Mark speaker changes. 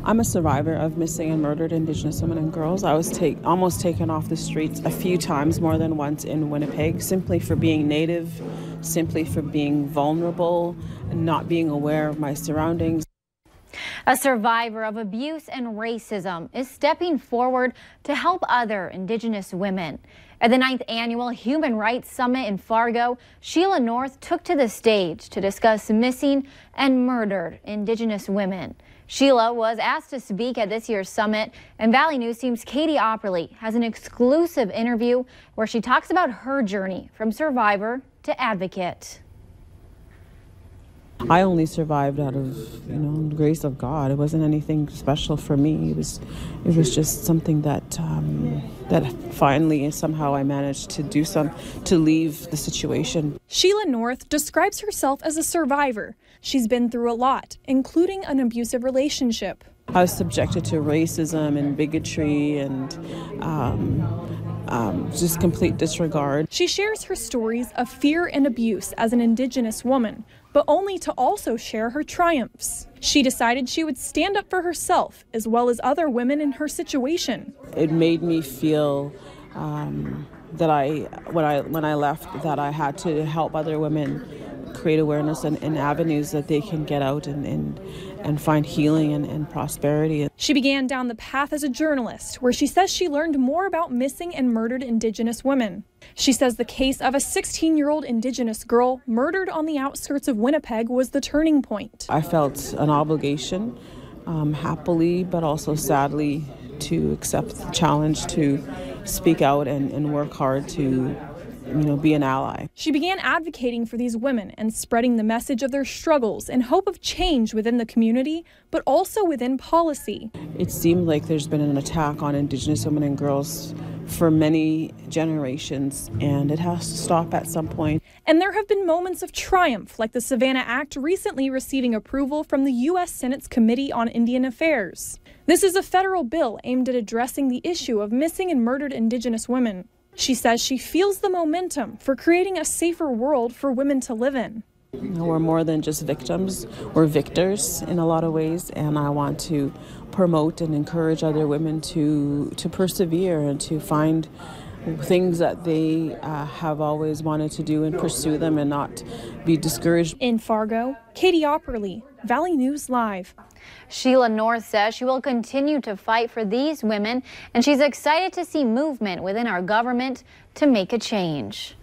Speaker 1: I'm a survivor of missing and murdered Indigenous women and girls. I was almost taken off the streets a few times, more than once, in Winnipeg, simply for being Native, simply for being vulnerable and not being aware of my surroundings.
Speaker 2: A survivor of abuse and racism is stepping forward to help other Indigenous women. At the 9th Annual Human Rights Summit in Fargo, Sheila North took to the stage to discuss missing and murdered Indigenous women. Sheila was asked to speak at this year's summit, and Valley News Team's Katie Opperly has an exclusive interview where she talks about her journey from survivor to advocate.
Speaker 1: I only survived out of, the grace of God. It wasn't anything special for me. It was just something that that finally somehow I managed to to leave the situation.
Speaker 3: Sheila North describes herself as a survivor. She's been through a lot, including an abusive relationship.
Speaker 1: I was subjected to racism and bigotry and just complete disregard.
Speaker 3: She shares her stories of fear and abuse as an Indigenous woman, but only to also share her triumphs. She decided she would stand up for herself as well as other women in her situation.
Speaker 1: It made me feel that when I left, that I had to help other women create awareness and avenues that they can get out and find healing and prosperity.
Speaker 3: She began down the path as a journalist, where she says she learned more about missing and murdered Indigenous women. She says the case of a 16-year-old Indigenous girl murdered on the outskirts of Winnipeg was the turning point.
Speaker 1: I felt an obligation, happily but also sadly, to accept the challenge to speak out and work hard to be an ally.
Speaker 3: She began advocating for these women and spreading the message of their struggles in hope of change within the community, but also within policy.
Speaker 1: It seemed like there's been an attack on Indigenous women and girls for many generations, and it has to stop at some point.
Speaker 3: And there have been moments of triumph, like the Savannah Act recently receiving approval from the U.S. Senate's Committee on Indian Affairs. This is a federal bill aimed at addressing the issue of missing and murdered Indigenous women. She says she feels the momentum for creating a safer world for women to live in.
Speaker 1: We're more than just victims, we're victors in a lot of ways, and I want to promote and encourage other women to persevere and to find things that they have always wanted to do and pursue them and not be discouraged.
Speaker 3: In Fargo, Katie Opperly, Valley News Live.
Speaker 2: Sheila North says she will continue to fight for these women, and she's excited to see movement within our government to make a change.